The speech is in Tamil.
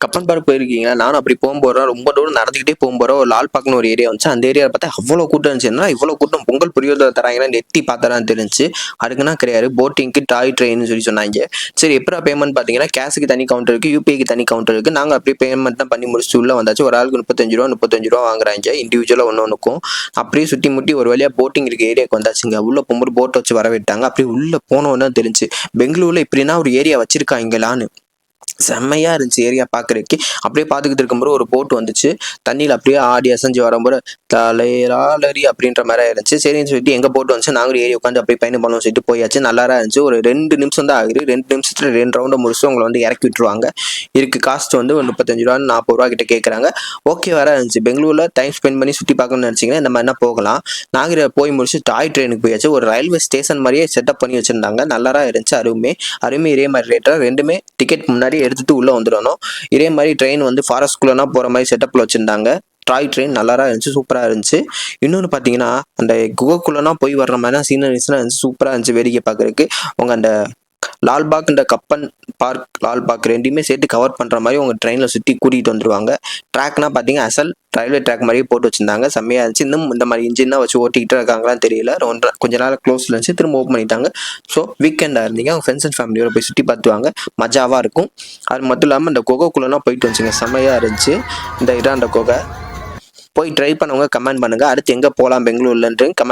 கப்பன் பார்க் போயிருக்கீங்களா? நானும் அப்படி போகும்போது ரொம்ப தூரம் நடந்துக்கிட்டே போகும்போது ஒரு லால் பார்க்னு ஒரு ஏரியா வந்துச்சு. அந்த ஏரியாவில் பார்த்தா அவ்வளோ கூட்டம் இருந்துச்சு. என்ன இவ்வளோ கூட்டம் பொங்கல் புரியோதரை தராங்கன்னா எட்டி பார்த்தா தான் தெரிஞ்சு. அதுக்குன்னா கிடையாது, போட்டிங்க்கு டாய் ட்ரெயின்னு சொல்லி சொன்னாங்க. சரி எப்படா பேமெண்ட் பார்த்தீங்கன்னா கேஷுக்கு தனி கவுண்டர் இருக்குது, யூபிஐக்கு தனி கவுண்டர் இருக்குது. நாங்கள் அப்படியே பேமெண்ட் தான் பண்ணி முடிச்சுட்டு உள்ள வந்தாச்சு. ஒரு ஆளுக்கு 35 ரூபா வாங்குறாங்க இண்டிவிஜுவலாக ஒன்றுக்கும். அப்படியே சுற்றி முட்டி ஒரு வழியாக போட்டிங் இருக்க ஏரியாவுக்கு வந்தாச்சுங்க. உள்ள போகும்போது போட்டை வச்சு வரவிட்டாங்க. அப்படியே உள்ள போனோன்னு தான் தெரிஞ்சு பெங்களூர்ல இப்படின்னா ஒரு ஏரியா வச்சிருக்காங்களான்னு. செம்மையா இருந்துச்சு ஏரியா பாக்குறதுக்கு. அப்படியே பார்த்துக்கிட்டு இருக்கும்போது ஒரு போட் வந்துச்சு. தண்ணியில் அப்படியே ஆடி அசைஞ்சு வரும்போது தலைராலரி அப்படின்ற மாதிரி இருந்துச்சு. சரின்னு சொல்லிட்டு எங்க போட் வந்துச்சு, நாங்களும் ஏறி உட்காந்து அப்படியே பயணம் பண்ணோம் சொல்லிட்டு போயாச்சு. நல்லா இருந்துச்சு. ஒரு 2 நிமிஷம் தான் ஆகுது. 2 நிமிஷத்துல 2 ரவுண்டை முடிச்சு உங்களை வந்து இறக்கி விட்டுருவாங்க. இதுக்கு காஸ்ட் வந்து ஒரு 35 ரூபா 40 ரூபா கிட்ட கேட்குறாங்க. ஓகே வர இருந்துச்சு. பெங்களூர்ல டைம் ஸ்பெண்ட் பண்ணி சுற்றி பார்க்கணும்னு நினைச்சீங்கன்னா இந்த மாதிரினா போகலாம். நாங்கள் போய் முடிச்சு டாய் ட்ரெயினுக்கு போயாச்சு. ஒரு ரயில்வே ஸ்டேஷன் மாதிரியே செட்டப் பண்ணி வச்சிருந்தாங்க. நல்லா இருந்துச்சு. அருமை இதே மாதிரி ரேட்டா ரெண்டுமே டிக்கெட் முன்னாடி எடுத்துட்டு உள்ள வந்துடணும். இதே மாதிரி ட்ரெயின் வந்து ஃபாரஸ்ட்குள்ளனா போற மாதிரி செட்டப்ல வச்சிருந்தாங்க. டாய் ட்ரெயின் நல்லா இருந்துச்சு, சூப்பரா இருந்துச்சு. இன்னொன்று பார்த்தீங்கன்னா அந்த குகைக்குள்ளனா போய் வர்ற மாதிரி சீனரிஸ்லாம் இருந்துச்சு, சூப்பரா இருந்துச்சு வேடிக்கை பார்க்கறதுக்கு. உங்க அந்த லால்பாக் இந்த கப்பன் பார்க் லால்பாக் ரெண்டுமே சேர்த்து கவர் பண்ற மாதிரி உங்க ட்ரெயினில் சுற்றி கூட்டிகிட்டு வந்துருவாங்க. ட்ராக்னா பார்த்தீங்கன்னா அசல் ரயில்வே ட்ராக் மாதிரியே போட்டு வச்சிருந்தாங்க. செம்மையா இருந்துச்சு. இன்னும் இந்த மாதிரி இன்ஜின் தான் வச்சு ஓட்டிக்கிட்டு இருக்காங்களான்னு தெரியல. கொஞ்ச நாள் க்ளோஸ்ல இருந்துச்சு, திரும்ப ஓப்பன் பண்ணிட்டாங்க. ஸோ வீக்கெண்டா இருந்தீங்க உங்க ஃப்ரெண்ட்ஸ் அண்ட் ஃபேமிலியோட போய் சுற்றி பார்த்துவாங்க, மஜாவா இருக்கும். அது மட்டும் இல்லாமல் இந்த குகைக்குள்ளலாம் போயிட்டு வந்துச்சுங்க, செம்மையா இருந்துச்சு. இதான் அந்த குகை. போய் ட்ரை பண்ணவங்க கமெண்ட் பண்ணுங்க. அடுத்து எங்க போகலாம் பெங்களூர்லன்ட்டு கமெண்ட்